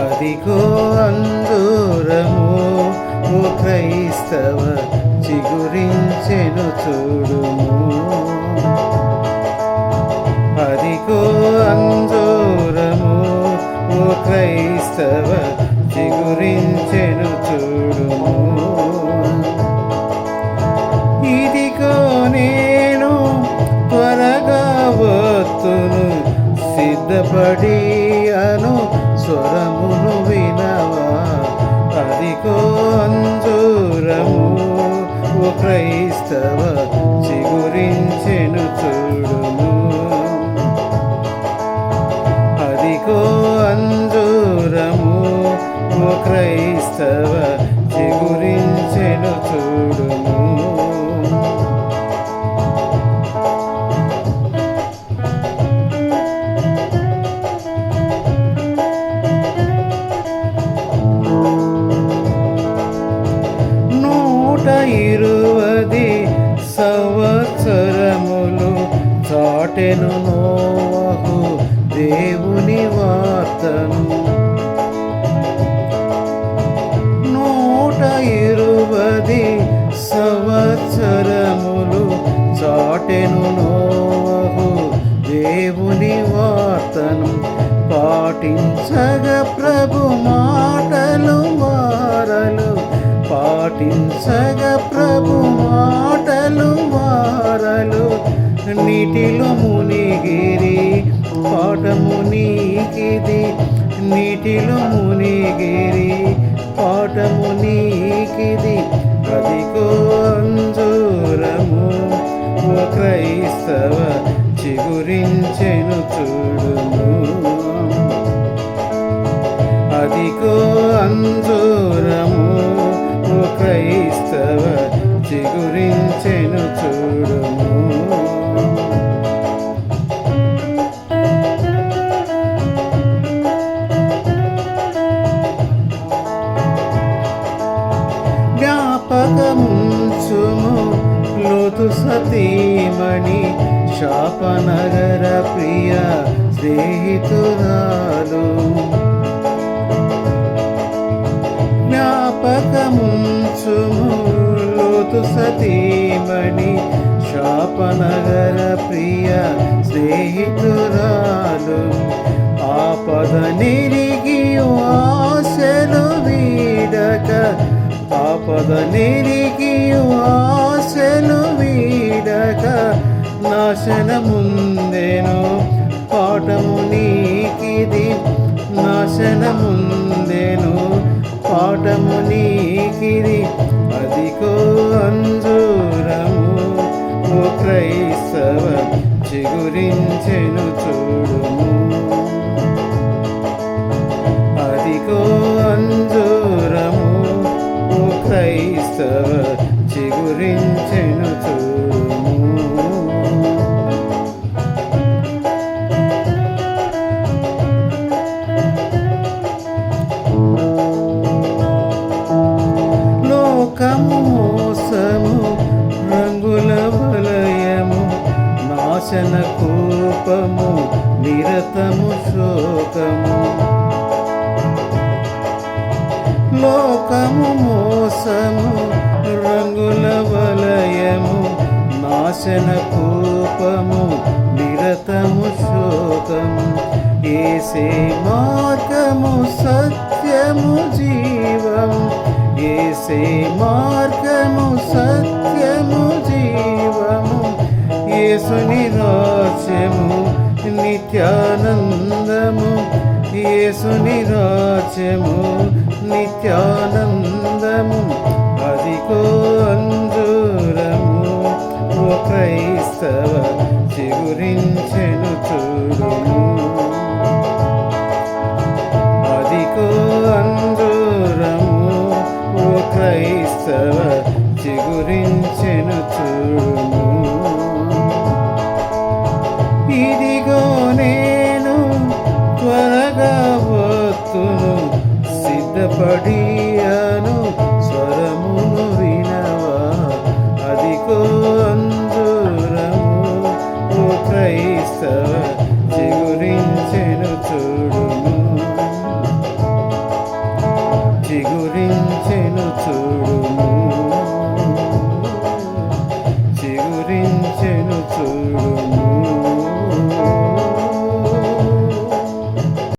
అదిగో అంజూరము ఓ క్రైస్తవ చిగురించెను చూడుము. అదిగో అంజూరము ఓ క్రైస్తవ చిగురించెను చూడుము. ఇదిగో నేను త్వరగా వత్తును, సిద్ధపడి అను స్వరమును వినవా. అదిగో అంజూరము ఓ క్రైస్తవ చిగురించెను చూడుము. అదిగో అంజూరము ఓ క్రైస్తవ చిగురించెను చూడుము. ఇరువది సంవత్సరములు చాటెను నోవహు దేవుని వార్తను. 120 సంవత్సరములు చాటెను నోవహు దేవుని వార్తను. పాటించగ ప్రభు మాటలు వారలు, పాటించగ ప్రభు మాటలు వారలు. నీటిలో మునిగిరి పాఠము నీకిది, నీటిలో మునిగిరి పాఠము నీకిది. అదిగో అంజూరము ఓ క్రైస్తవ చిగురించెను చూడుము. అదిగో అంజూరము ఓ క్రైస్తవ చిగురించెను చూడుము. జ్ఞాపకముంచుము లోతు సతీమణి, శాపనగర ప్రియ స్నేహితురాలు. జ్ఞాపకముంచుము లోతు సతీమణి, శాపనగర ప్రియ స్నేహితురాలు. ఆపద నిరిగి ఆశలు వీడక, ఆపద నిరిగి ఆశలు వీడక. నాశనముందెను పాఠము నీకిది, నాశనముందెను పాఠము నీకిది. అదిగో అంజూరము ఓ క్రైస్తవ చిగురించెను చూడుము. అదిగో అంజూరము ఓ క్రైస్తవ చిగురించెను చూడుము. లోకము మోసము రంగుల వలయము, నాశన కోపము నిరతము శోకము. లోకము మోసము రంగుల వలయము, నాశన కోపము నిరతము శోకము. యేసే మార్గము సత్యము జీవము, యేసే మార్గము సత్యము జీవము. యేసుని రాజ్యము నిత్యానందము, యేసుని రాజ్యము నిత్యానందము. అదిగో అంజూరము ఓ క్రైస్తవ చిగురించెను చూడుము. అదిగో అంజూరము ఓ క్రైస్తవ చిగురించెను చూడుము. ఇదిగో నేను త్వరగా వత్తును, సిద్ధపడి అను స్వరమును వినవా. అదిగో అంజూరము ఓ క్రైస్తవ చిగురి చిగురించెను చూడుము